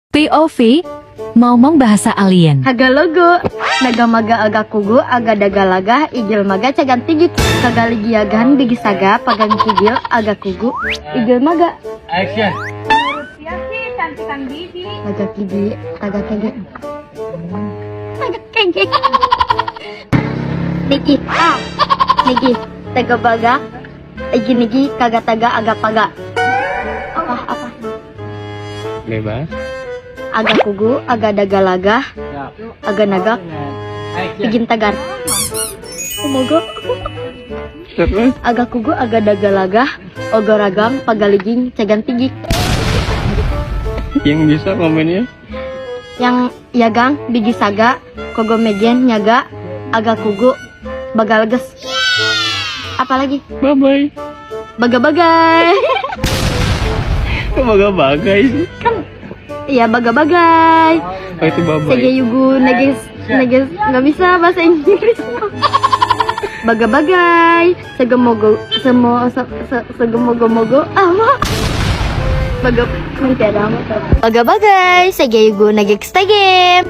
POV, ngomong bahasa alien. Hagalogo, nagamaga aga kugu, aga dagalaga, igil maga cagan tigit, kagaligiagan bigisaga, pagang kigil, aga kugu, igil maga. Action. Aga kigi, aga kegi. Aga kegi. Niki, niki, tagabaga, igi nigi, kagataga, aga paga. Apa? Bebas. Aga kugu, aga dagalaga, aga nagak, igin tagar. Umogo. Terus? Aga kugu, aga dagalaga, ogaragang, pagaliging, cagan tigik. Yang bisa komennya? Yang yagang, bigisaga, kogomegen, nyaga, aga kugu, bagalages. Apalagi? Bye-bye. Baga-bagay. Kok bagai sih? Iya, baga-bagay. Oh itu bye-bye. Segeyugu, neges, nggak bisa bahasa Inggris. Baga-bagay, segemogo-mogo, apa? Baga-bagay, segeyugu, neges, tegem.